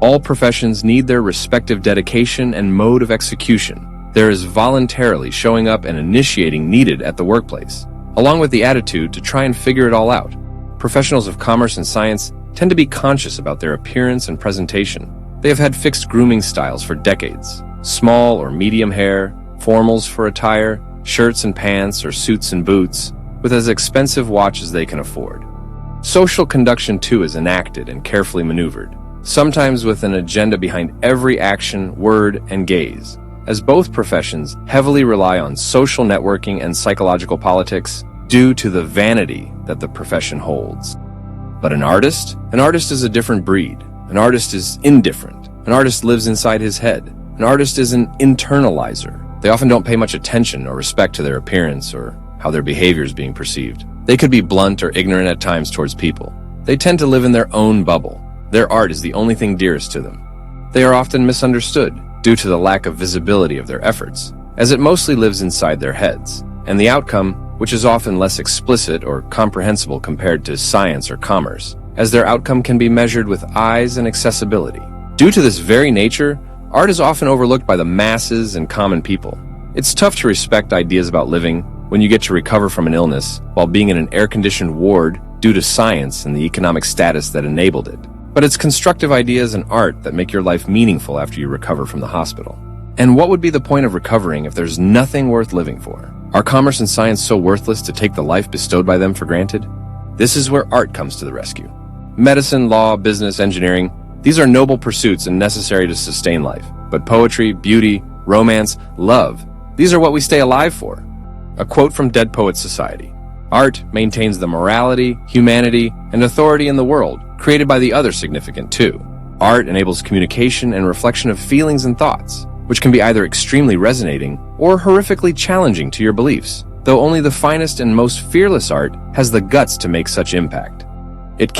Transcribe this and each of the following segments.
All professions need their respective dedication and mode of execution. There is voluntarily showing up and initiating needed at the workplace, along with the attitude to try and figure it all out. Professionals of commerce and science tend to be conscious about their appearance and presentation. They have had fixed grooming styles for decades: small or medium hair, formals for attire, shirts and pants or suits and boots, with as expensive watch as they can afford. Social conduction too is enacted and carefully maneuvered, sometimes with an agenda behind every action, word, and gaze. As both professions heavily rely on social networking and psychological politics due to the vanity that the profession holds. But an artist is a different breed. An artist is indifferent. An artist lives inside his head. An artist is an internalizer. They often don't pay much attention or respect to their appearance or how their behavior is being perceived. They could be blunt or ignorant at times towards people. They tend to live in their own bubble. Their art is the only thing dearest to them. They are often misunderstood due to the lack of visibility of their efforts, as it mostly lives inside their heads, and the outcome, which is often less explicit or comprehensible compared to science or commerce, as their outcome can be measured with eyes and accessibility. Due to this very nature, art is often overlooked by the masses and common people. It's tough to respect ideas about living when you get to recover from an illness while being in an air-conditioned ward due to science and the economic status that enabled it. But it's constructive ideas and art that make your life meaningful after you recover from the hospital. And what would be the point of recovering if there's nothing worth living for? Are commerce and science so worthless to take the life bestowed by them for granted? This is where art comes to the rescue. Medicine, law, business, engineering, these are noble pursuits and necessary to sustain life. But poetry, beauty, romance, love, these are what we stay alive for. A quote from Dead Poets Society: "Art maintains the morality, humanity, and authority in the world, created by the other significant too. Art enables communication and reflection of feelings and thoughts, which can be either extremely resonating or horrifically challenging to your beliefs, though only the finest and most fearless art has the guts to make such impact. It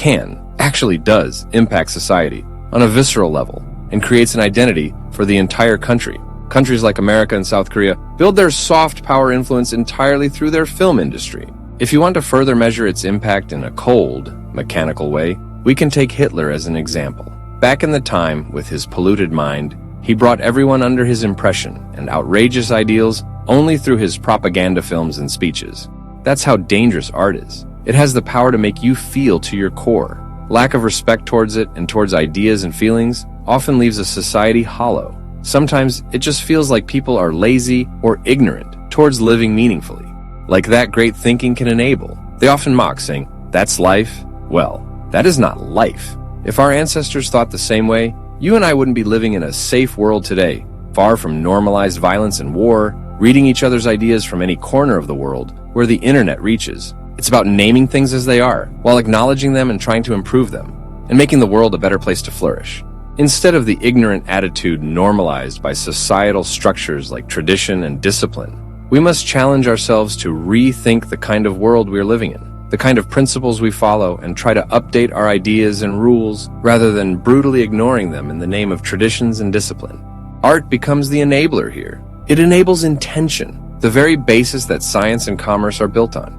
actually does impact society on a visceral level and creates an identity for the entire country. Countries like America and South Korea build their soft power influence entirely through their film industry. If you want to further measure its impact in a cold, mechanical way, we can take Hitler as an example. Back in the time, with his polluted mind, he brought everyone under his impression and outrageous ideals only through his propaganda films and speeches. That's how dangerous art is. It has the power to make you feel to your core. Lack of respect towards it and towards ideas and feelings often leaves a society hollow. Sometimes it just feels like people are lazy or ignorant towards living meaningfully, like that great thinking can enable. They often mock, saying, "That's life." Well, that is not life. If our ancestors thought the same way, you and I wouldn't be living in a safe world today, far from normalized violence and war, reading each other's ideas from any corner of the world where the internet reaches. It's about naming things as they are, while acknowledging them and trying to improve them, and making the world a better place to flourish. Instead of the ignorant attitude normalized by societal structures like tradition and discipline, we must challenge ourselves to rethink the kind of world we're living in, the kind of principles we follow, and try to update our ideas and rules rather than brutally ignoring them in the name of traditions and discipline. Art becomes the enabler here. It enables intention, the very basis that science and commerce are built on.